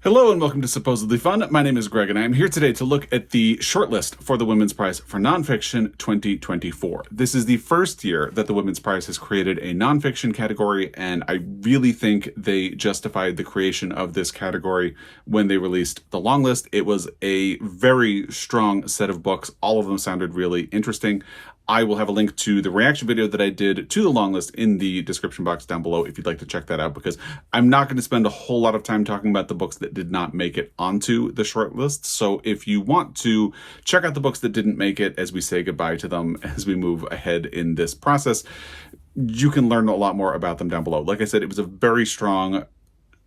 Hello and welcome to Supposedly Fun. My name is Greg and I am here today to look at the shortlist for the Women's Prize for Nonfiction 2024. This is the first year that the Women's Prize has created a nonfiction category, and I really think they justified the creation of this category when they released the Longlist. It was a very strong set of books. All of them sounded really interesting. I will have a link to the reaction video that I did to the Longlist in the description box down below if you'd like to check that out, because I'm not going to spend a whole lot of time talking about the books that did not make it onto the shortlist. So if you want to check out the books that didn't make it as we say goodbye to them as we move ahead in this process, you can learn a lot more about them down below. Like I said, it was a very strong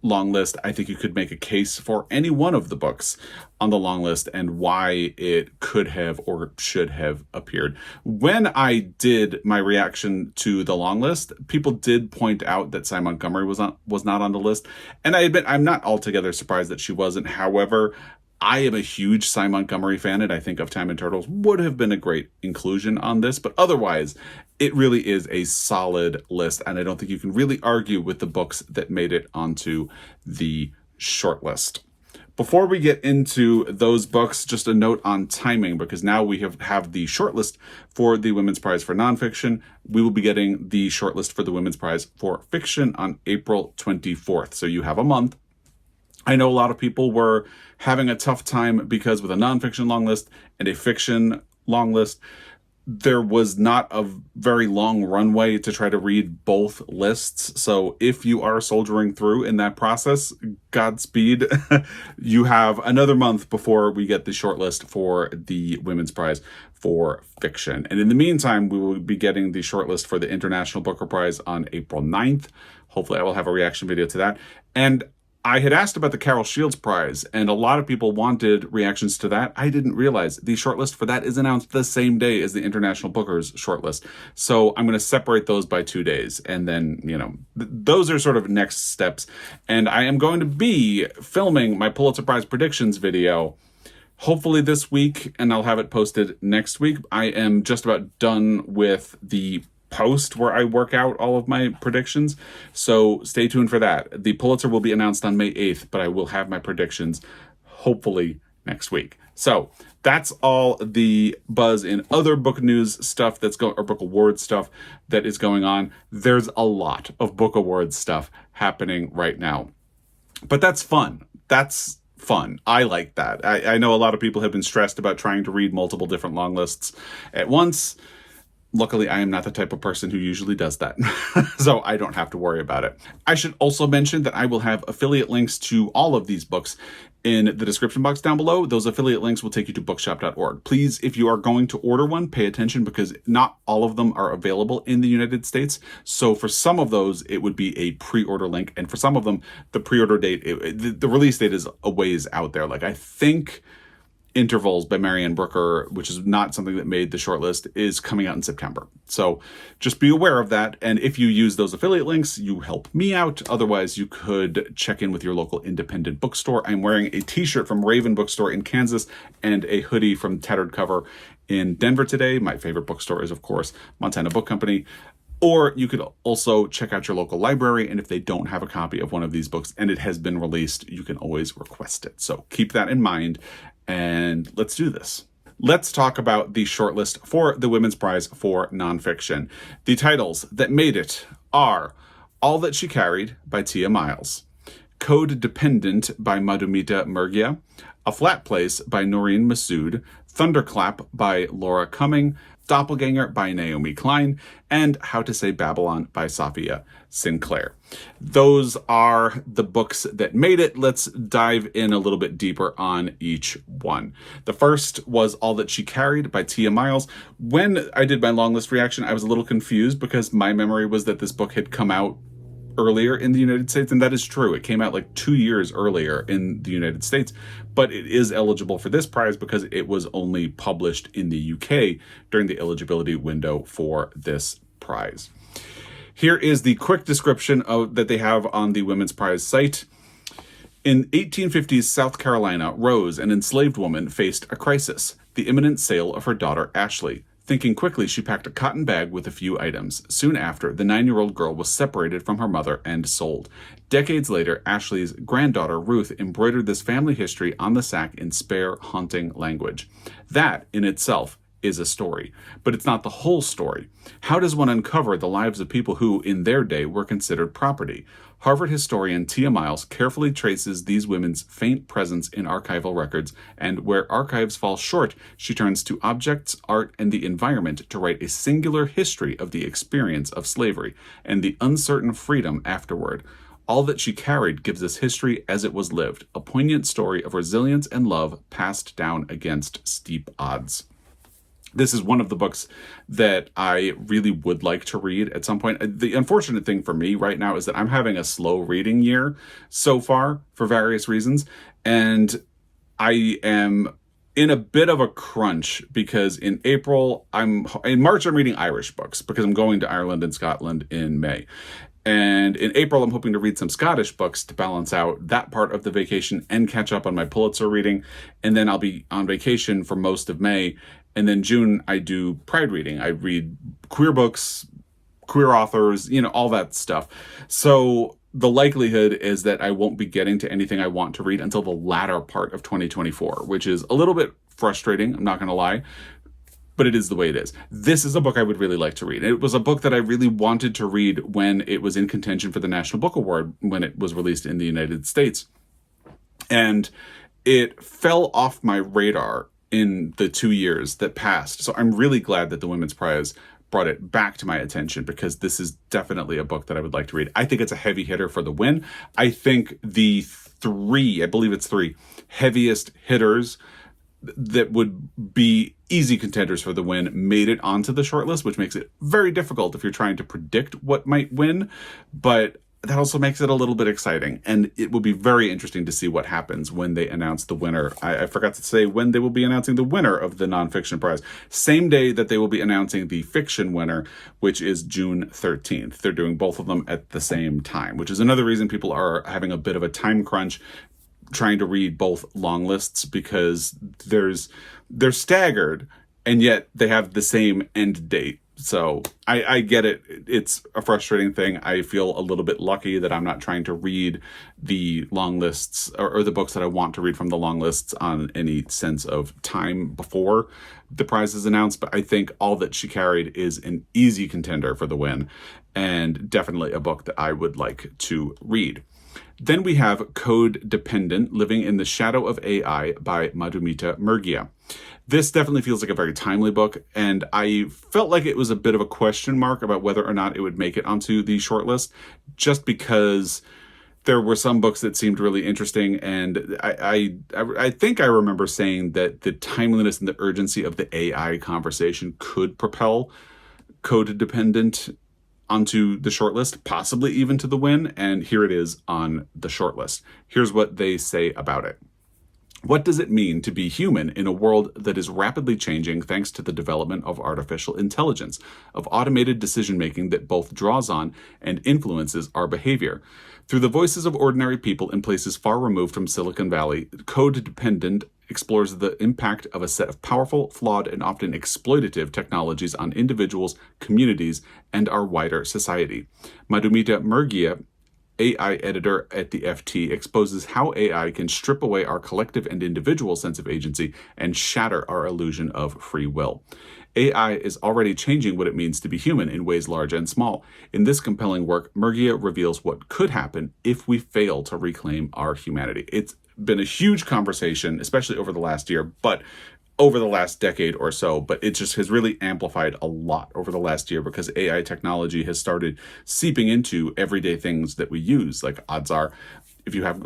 long list. I think you could make a case for any one of the books on the long list and why it could have or should have appeared. When I did my reaction to the long list, people did point out that Cy Montgomery was not on the list, and I admit I'm not altogether surprised that she wasn't. However, I am a huge Cy Montgomery fan, and I think Of Time and Turtles would have been a great inclusion on this, but otherwise, it really is a solid list, and I don't think you can really argue with the books that made it onto the shortlist. Before we get into those books, just a note on timing, because now we have the shortlist for the Women's Prize for Nonfiction. We will be getting the shortlist for the Women's Prize for Fiction on April 24th, so you have a month. I know a lot of people were having a tough time because with a nonfiction long list and a fiction long list, there was not a very long runway to try to read both lists. So if you are soldiering through in that process, Godspeed. You have another month before we get the shortlist for the Women's Prize for Fiction. And in the meantime, we will be getting the shortlist for the International Booker Prize on April 9th. Hopefully I will have a reaction video to that. And I had asked about the Carol Shields Prize, and a lot of people wanted reactions to that. I didn't realize the shortlist for that is announced the same day as the International Booker's shortlist. So I'm going to separate those by 2 days, and then, those are sort of next steps. And I am going to be filming my Pulitzer Prize predictions video hopefully this week, and I'll have it posted next week. I am just about done with the post where I work out all of my predictions, so stay tuned for that. The Pulitzer will be announced on May 8th, but I will have my predictions hopefully next week. So that's all the buzz in other book news stuff or book awards stuff that is going on. There's a lot of book awards stuff happening right now, but that's fun. That's fun. I like that. I know a lot of people have been stressed about trying to read multiple different long lists at once. Luckily, I am not the type of person who usually does that, so I don't have to worry about it. I should also mention that I will have affiliate links to all of these books in the description box down below. Those affiliate links will take you to bookshop.org. Please, if you are going to order one, pay attention, because not all of them are available in the United States. So for some of those, it would be a pre-order link, and for some of them, the pre-order date, the release date is a ways out there. Like, I think Intervals by Marianne Brooker, which is not something that made the shortlist, is coming out in September. So just be aware of that. And if you use those affiliate links, you help me out. Otherwise, you could check in with your local independent bookstore. I'm wearing a t-shirt from Raven Bookstore in Kansas and a hoodie from Tattered Cover in Denver today. My favorite bookstore is, of course, Montana Book Company. Or you could also check out your local library, and if they don't have a copy of one of these books and it has been released, you can always request it. So keep that in mind, and let's do this. Let's talk about the shortlist for the Women's Prize for Nonfiction. The titles that made it are All That She Carried by Tia Miles, Code Dependent by Madhumita Murgia, A Flat Place by Noreen Masood, Thunderclap by Laura Cumming, Doppelganger by Naomi Klein, and How to Say Babylon by Safia Sinclair. Those are the books that made it. Let's dive in a little bit deeper on each one. The first was All That She Carried by Tia Miles. When I did my long list reaction, I was a little confused because my memory was that this book had come out earlier in the United States, and that is true. It came out like 2 years earlier in the United States, but it is eligible for this prize because it was only published in the UK during the eligibility window for this prize. Here is the quick description that they have on the Women's Prize site. In 1850s South Carolina, Rose, an enslaved woman, faced a crisis: the imminent sale of her daughter Ashley. Thinking quickly, she packed a cotton bag with a few items. Soon after, the 9-year-old girl was separated from her mother and sold. Decades later, Ashley's granddaughter, Ruth, embroidered this family history on the sack in spare, haunting language. That, in itself, is a story, but it's not the whole story. How does one uncover the lives of people who, in their day, were considered property? Harvard historian Tia Miles carefully traces these women's faint presence in archival records, and where archives fall short, she turns to objects, art, and the environment to write a singular history of the experience of slavery and the uncertain freedom afterward. All that she carried gives us history as it was lived, a poignant story of resilience and love passed down against steep odds. This is one of the books that I really would like to read at some point. The unfortunate thing for me right now is that I'm having a slow reading year so far for various reasons. And I am in a bit of a crunch because in March, I'm reading Irish books because I'm going to Ireland and Scotland in May. And in April, I'm hoping to read some Scottish books to balance out that part of the vacation and catch up on my Pulitzer reading. And then I'll be on vacation for most of May. And then June, I do Pride reading. I read queer books, queer authors, all that stuff. So the likelihood is that I won't be getting to anything I want to read until the latter part of 2024, which is a little bit frustrating, I'm not going to lie, but it is the way it is. This is a book I would really like to read. It was a book that I really wanted to read when it was in contention for the National Book Award when it was released in the United States. And it fell off my radar in the 2 years that passed. So I'm really glad that the Women's Prize brought it back to my attention because this is definitely a book that I would like to read. I think it's a heavy hitter for the win. I think the I believe it's three heaviest hitters that would be easy contenders for the win made it onto the shortlist, which makes it very difficult if you're trying to predict what might win. But that also makes it a little bit exciting. And it will be very interesting to see what happens when they announce the winner. I forgot to say when they will be announcing the winner of the Nonfiction Prize. Same day that they will be announcing the fiction winner, which is June 13th. They're doing both of them at the same time, which is another reason people are having a bit of a time crunch trying to read both long lists because they're staggered and yet they have the same end date. So I get it. It's a frustrating thing. I feel a little bit lucky that I'm not trying to read the long lists or the books that I want to read from the long lists on any sense of time before the prize is announced. But I think All That She Carried is an easy contender for the win and definitely a book that I would like to read. Then we have Code Dependent, Living in the Shadow of AI by Madhumita Murgia. This definitely feels like a very timely book, and I felt like it was a bit of a question mark about whether or not it would make it onto the shortlist, just because there were some books that seemed really interesting, and I think I remember saying that the timeliness and the urgency of the AI conversation could propel Code Dependent onto the shortlist, possibly even to the win, and here it is on the shortlist. Here's what they say about it. What does it mean to be human in a world that is rapidly changing thanks to the development of artificial intelligence, of automated decision-making that both draws on and influences our behavior? Through the voices of ordinary people in places far removed from Silicon Valley, Code Dependent explores the impact of a set of powerful, flawed, and often exploitative technologies on individuals, communities, and our wider society. Madhumita Murgia, AI editor at the FT, exposes how AI can strip away our collective and individual sense of agency and shatter our illusion of free will. AI is already changing what it means to be human in ways large and small. In this compelling work, Murgia reveals what could happen if we fail to reclaim our humanity. It's been a huge conversation, especially over the last year, but over the last decade or so, but it just has really amplified a lot over the last year because AI technology has started seeping into everyday things that we use. Like odds are, if you have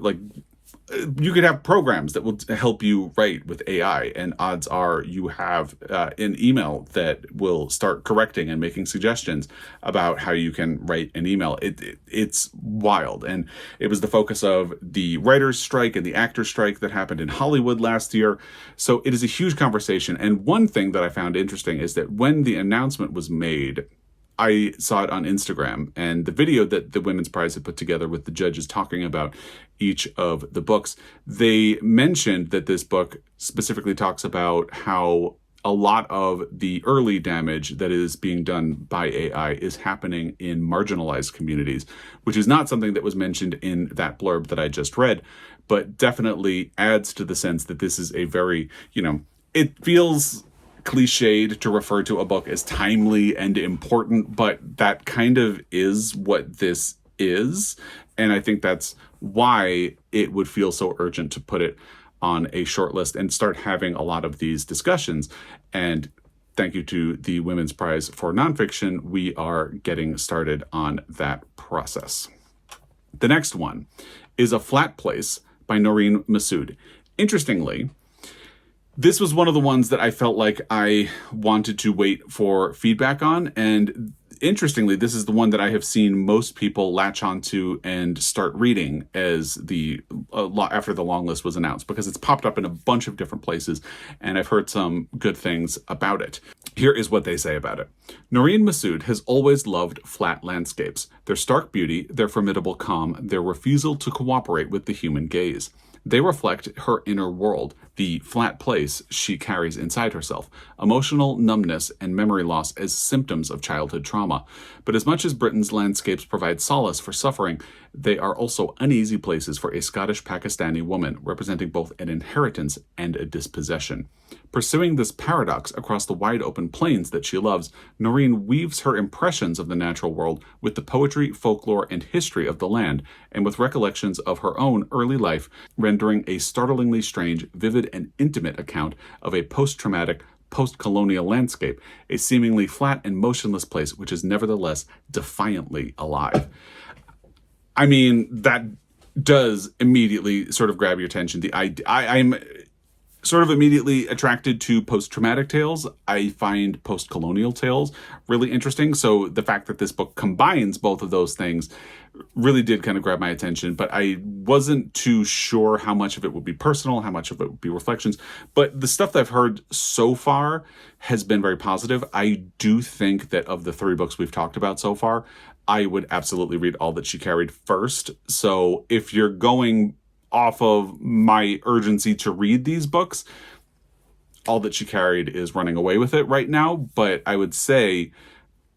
you could have programs that will help you write with AI, and odds are you have an email that will start correcting and making suggestions about how you can write an email. It's wild, and it was the focus of the writers' strike and the actors' strike that happened in Hollywood last year. So it is a huge conversation, and one thing that I found interesting is that when the announcement was made, I saw it on Instagram, and the video that the Women's Prize had put together with the judges talking about each of the books, they mentioned that this book specifically talks about how a lot of the early damage that is being done by AI is happening in marginalized communities, which is not something that was mentioned in that blurb that I just read, but definitely adds to the sense that this is a very, it feels cliched to refer to a book as timely and important, but that kind of is what this is. And I think that's why it would feel so urgent to put it on a shortlist and start having a lot of these discussions. And thank you to the Women's Prize for Nonfiction, we are getting started on that process. The next one is A Flat Place by Noreen Masood. Interestingly, this was one of the ones that I felt like I wanted to wait for feedback on. And interestingly, this is the one that I have seen most people latch onto and start reading as after the Longlist was announced, because it's popped up in a bunch of different places, and I've heard some good things about it. Here is what they say about it. Noreen Masood has always loved flat landscapes, their stark beauty, their formidable calm, their refusal to cooperate with the human gaze. They reflect her inner world, the flat place she carries inside herself, emotional numbness and memory loss as symptoms of childhood trauma. But as much as Britain's landscapes provide solace for suffering, they are also uneasy places for a Scottish Pakistani woman, representing both an inheritance and a dispossession. Pursuing this paradox across the wide open plains that she loves, Noreen weaves her impressions of the natural world with the poetry, folklore, and history of the land, and with recollections of her own early life, rendering a startlingly strange, vivid, and intimate account of a post-traumatic, post-colonial landscape, a seemingly flat and motionless place which is nevertheless defiantly alive. I mean, that does immediately sort of grab your attention. I'm sort of immediately attracted to post-traumatic tales. I find post-colonial tales really interesting. So the fact that this book combines both of those things really did kind of grab my attention, but I wasn't too sure how much of it would be personal, how much of it would be reflections. But the stuff that I've heard so far has been very positive. I do think that of the 3 books we've talked about so far, I would absolutely read All That She Carried first. So if you're going off of my urgency to read these books, All That She Carried is running away with it right now, but I would say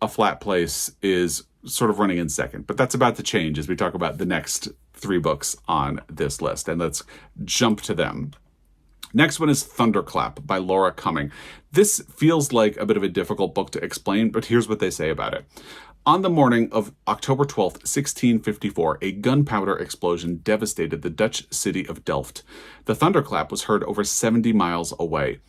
A Flat Place is sort of running in second. But that's about to change as we talk about the next 3 books on this list, and let's jump to them. Next one is Thunderclap by Laura Cumming. This feels like a bit of a difficult book to explain, but here's what they say about it. On the morning of October 12th, 1654, a gunpowder explosion devastated the Dutch city of Delft. The thunderclap was heard over 70 miles away.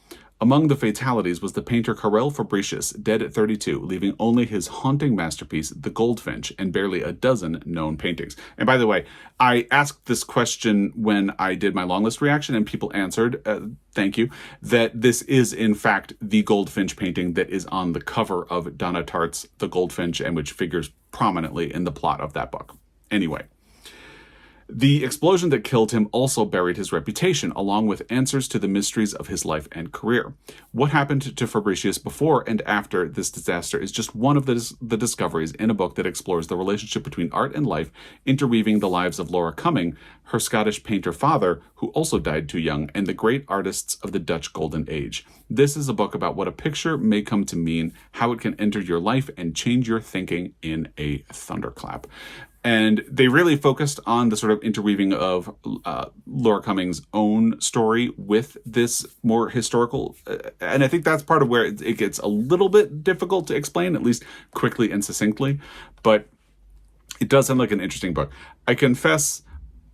Among the fatalities was the painter Karel Fabricius, dead at 32, leaving only his haunting masterpiece, The Goldfinch, and barely a dozen known paintings. And by the way, I asked this question when I did my Longlist reaction, and people answered, thank you, that this is in fact the Goldfinch painting that is on the cover of Donna Tartt's The Goldfinch, and which figures prominently in the plot of that book. Anyway. The explosion that killed him also buried his reputation, along with answers to the mysteries of his life and career. What happened to Fabricius before and after this disaster is just one of the discoveries in a book that explores the relationship between art and life, interweaving the lives of Laura Cumming, her Scottish painter father, who also died too young, and the great artists of the Dutch Golden Age. This is a book about what a picture may come to mean, how it can enter your life and change your thinking in a thunderclap. And they really focused on the sort of interweaving of Laura Cumming's own story with this more historical. And I think that's part of where it gets a little bit difficult to explain, at least quickly and succinctly. But it does sound like an interesting book. I confess,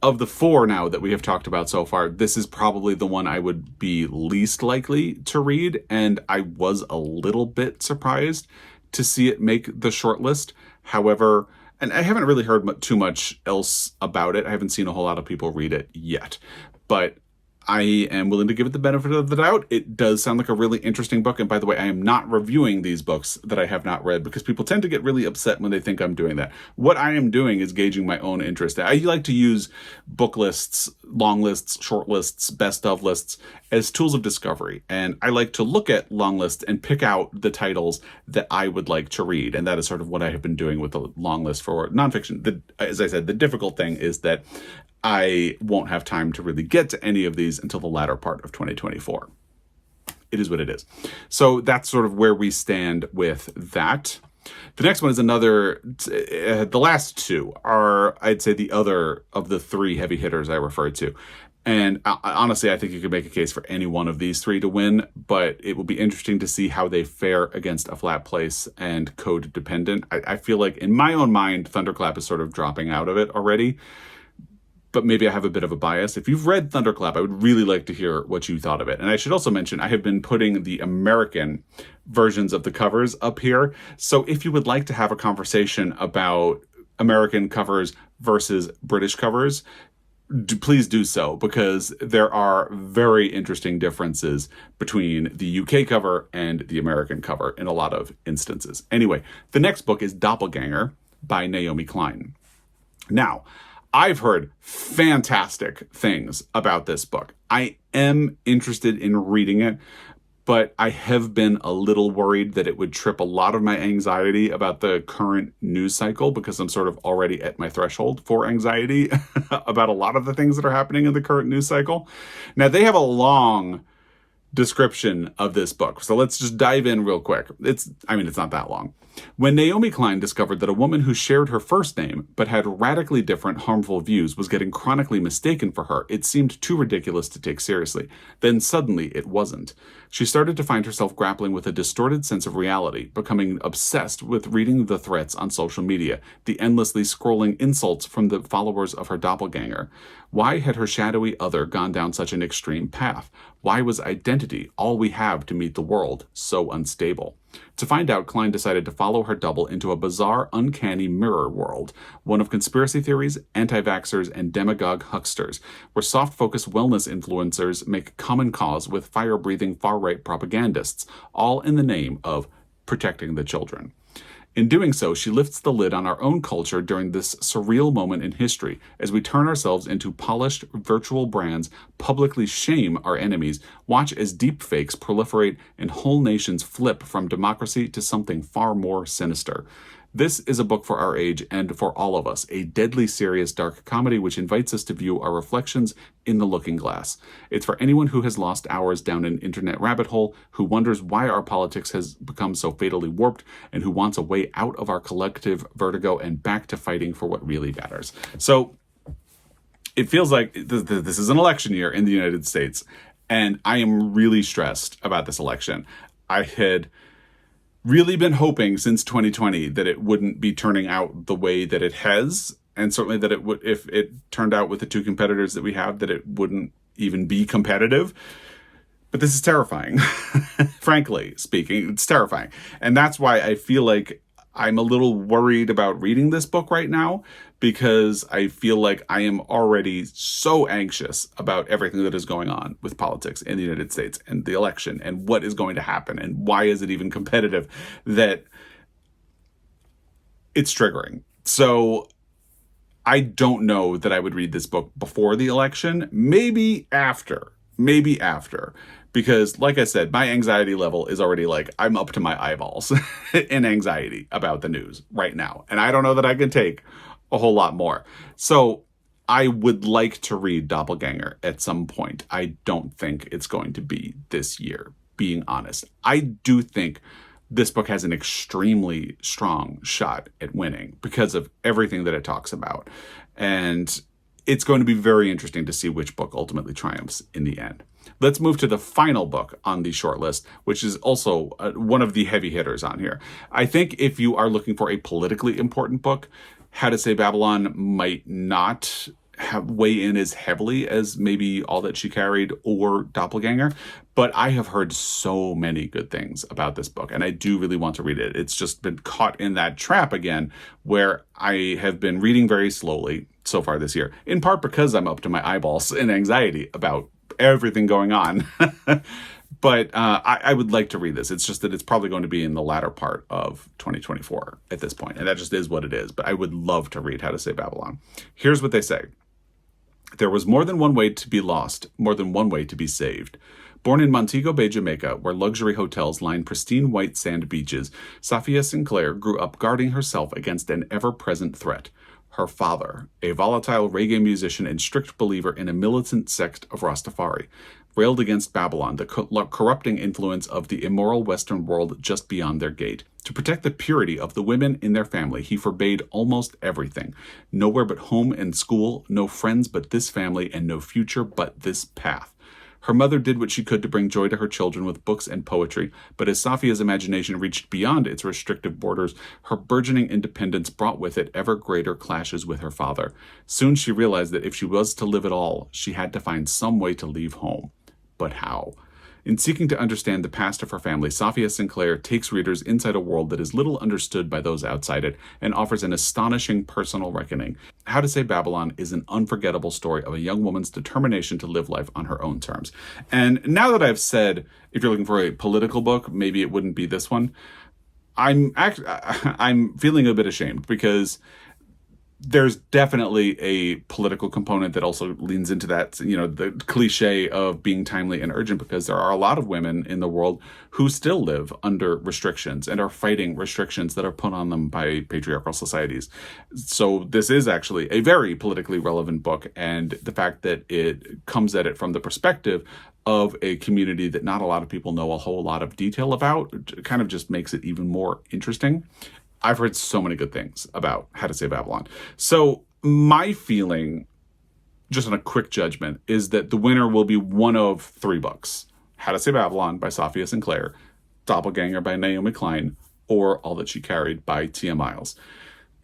of the 4 now that we have talked about so far, this is probably the one I would be least likely to read. And I was a little bit surprised to see it make the shortlist. However, and I haven't really heard too much else about it. I haven't seen a whole lot of people read it yet. But I am willing to give it the benefit of the doubt. It does sound like a really interesting book. And by the way, I am not reviewing these books that I have not read, because people tend to get really upset when they think I'm doing that. What I am doing is gauging my own interest. I like to use book lists, long lists, short lists, best of lists as tools of discovery. And I like to look at long lists and pick out the titles that I would like to read. And that is sort of what I have been doing with the long list for nonfiction. As I said, the difficult thing is that I won't have time to really get to any of these until the latter part of 2024. it is what it is. So that's sort of where we stand with that. The next one is another, the last two are, I'd say, the other of the three heavy hitters I referred to. And honestly, I think you could make a case for any one of these three to win, but it will be interesting to see how they fare against A Flat Place and Code Dependent. I feel like in my own mind, Thunderclap is sort of dropping out of it already, but maybe I have a bit of a bias. If you've read Thunderclap, I would really like to hear what you thought of it. And I should also mention, I have been putting the American versions of the covers up here. So if you would like to have a conversation about American covers versus British covers, please do so, because there are very interesting differences between the UK cover and the American cover in a lot of instances. Anyway, the next book is Doppelganger by Naomi Klein. Now, I've heard fantastic things about this book. I am interested in reading it, but I have been a little worried that it would trip a lot of my anxiety about the current news cycle, because I'm sort of already at my threshold for anxiety about a lot of the things that are happening in the current news cycle. Now, they have a long description of this book, so let's just dive in real quick. It's not that long. When Naomi Klein discovered that a woman who shared her first name but had radically different harmful views was getting chronically mistaken for her, it seemed too ridiculous to take seriously. Then suddenly it wasn't. She started to find herself grappling with a distorted sense of reality, becoming obsessed with reading the threats on social media, the endlessly scrolling insults from the followers of her doppelganger. Why had her shadowy other gone down such an extreme path? Why was identity, all we have to meet the world, so unstable? To find out, Klein decided to follow her double into a bizarre, uncanny mirror world, one of conspiracy theories, anti-vaxxers, and demagogue hucksters, where soft-focused wellness influencers make common cause with fire-breathing far-right propagandists, all in the name of protecting the children. In doing so, she lifts the lid on our own culture during this surreal moment in history, as we turn ourselves into polished virtual brands, publicly shame our enemies, watch as deepfakes proliferate, and whole nations flip from democracy to something far more sinister. This is a book for our age and for all of us, a deadly serious dark comedy which invites us to view our reflections in the looking glass. It's for anyone who has lost hours down an internet rabbit hole, who wonders why our politics has become so fatally warped, and who wants a way out of our collective vertigo and back to fighting for what really matters. So it feels like this is an election year in the United States, and I am really stressed about this election. I had really been hoping since 2020 that it wouldn't be turning out the way that it has, and certainly that it would, if it turned out with the two competitors that we have, that it wouldn't even be competitive. But this is terrifying. Frankly speaking, it's terrifying. And that's why I feel like I'm a little worried about reading this book right now, because I feel like I am already so anxious about everything that is going on with politics in the United States and the election and what is going to happen and why is it even competitive, that it's triggering. So I don't know that I would read this book before the election, maybe after. Because, like I said, my anxiety level is already like, I'm up to my eyeballs in anxiety about the news right now. And I don't know that I can take a whole lot more. So I would like to read Doppelganger at some point. I don't think it's going to be this year, being honest. I do think this book has an extremely strong shot at winning because of everything that it talks about. And it's going to be very interesting to see which book ultimately triumphs in the end. Let's move to the final book on the shortlist, which is also one of the heavy hitters on here. I think if you are looking for a politically important book, How to Say Babylon might not weigh in as heavily as maybe All That She Carried or Doppelganger, but I have heard so many good things about this book, and I do really want to read it. It's just been caught in that trap again, where I have been reading very slowly so far this year, in part because I'm up to my eyeballs in anxiety about everything going on. But I would like to read this. It's just that it's probably going to be in the latter part of 2024 at this point, and that just is what it is. But I would love to read How to Say Babylon. Here's what they say. There was more than one way to be lost, more than one way to be saved. Born in Montego Bay, Jamaica, where luxury hotels line pristine white sand beaches, Safia Sinclair grew up guarding herself against an ever-present threat. Her father, a volatile reggae musician and strict believer in a militant sect of Rastafari. railed against Babylon, the corrupting influence of the immoral Western world just beyond their gate. To protect the purity of the women in their family, he forbade almost everything. Nowhere but home and school, no friends but this family, and no future but this path. Her mother did what she could to bring joy to her children with books and poetry, but as Safia's imagination reached beyond its restrictive borders, her burgeoning independence brought with it ever greater clashes with her father. Soon she realized that if she was to live at all, she had to find some way to leave home. But how? In seeking to understand the past of her family, Safia Sinclair takes readers inside a world that is little understood by those outside it and offers an astonishing personal reckoning. How to Say Babylon is an unforgettable story of a young woman's determination to live life on her own terms. And now that I've said, if you're looking for a political book, maybe it wouldn't be this one, I'm feeling a bit ashamed because there's definitely a political component that also leans into that, the cliche of being timely and urgent, because there are a lot of women in the world who still live under restrictions and are fighting restrictions that are put on them by patriarchal societies. So this is actually a very politically relevant book, and the fact that it comes at it from the perspective of a community that not a lot of people know a whole lot of detail about kind of just makes it even more interesting. I've heard so many good things about How to Say Babylon. So my feeling, just on a quick judgment, is that the winner will be one of three books. How to Say Babylon by Safia Sinclair, Doppelganger by Naomi Klein, or All That She Carried by Tia Miles.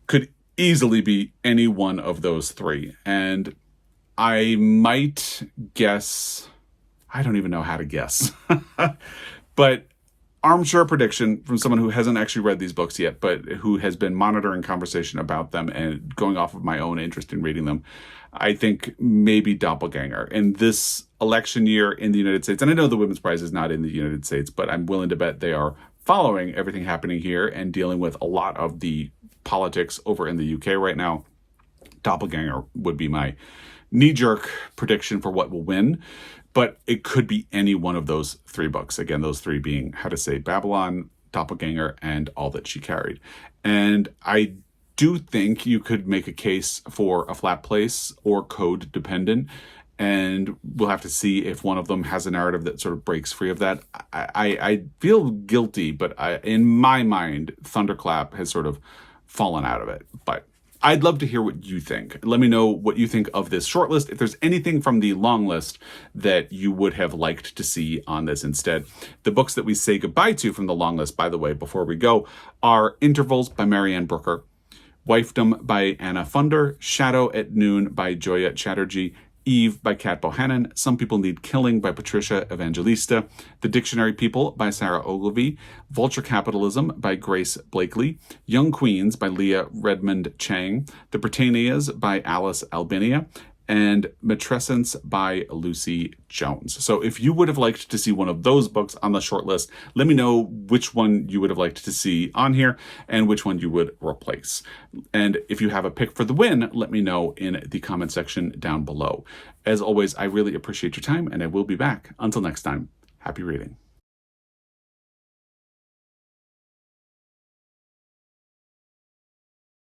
Could easily be any one of those three. And I might guess, I don't even know how to guess, but armchair prediction from someone who hasn't actually read these books yet, but who has been monitoring conversation about them and going off of my own interest in reading them. I think maybe Doppelganger. In this election year in the United States, and I know the Women's Prize is not in the United States, but I'm willing to bet they are following everything happening here and dealing with a lot of the politics over in the UK right now. Doppelganger would be my knee-jerk prediction for what will win. But it could be any one of those three books. Again, those three being How to Say Babylon, Doppelganger, and All That She Carried. And I do think you could make a case for A Flat Place or Code Dependent. And we'll have to see if one of them has a narrative that sort of breaks free of that. I feel guilty, but in my mind, Thunderclap has sort of fallen out of it. But I'd love to hear what you think. Let me know what you think of this shortlist. If there's anything from the long list that you would have liked to see on this instead. The books that we say goodbye to from the long list, by the way, before we go, are Intervals by Marianne Brooker, Wifedom by Anna Funder, Shadow at Noon by Joya Chatterjee, Eve by Kat Bohannon, Some People Need Killing by Patricia Evangelista, The Dictionary People by Sarah Ogilvie, Vulture Capitalism by Grace Blakely, Young Queens by Leah Redmond Chang, The Britannias by Alice Albinia, and Matrescence by Lucy Jones. So if you would have liked to see one of those books on the shortlist, let me know which one you would have liked to see on here and which one you would replace. And if you have a pick for the win, let me know in the comment section down below. As always, I really appreciate your time, and I will be back. Until next time, happy reading.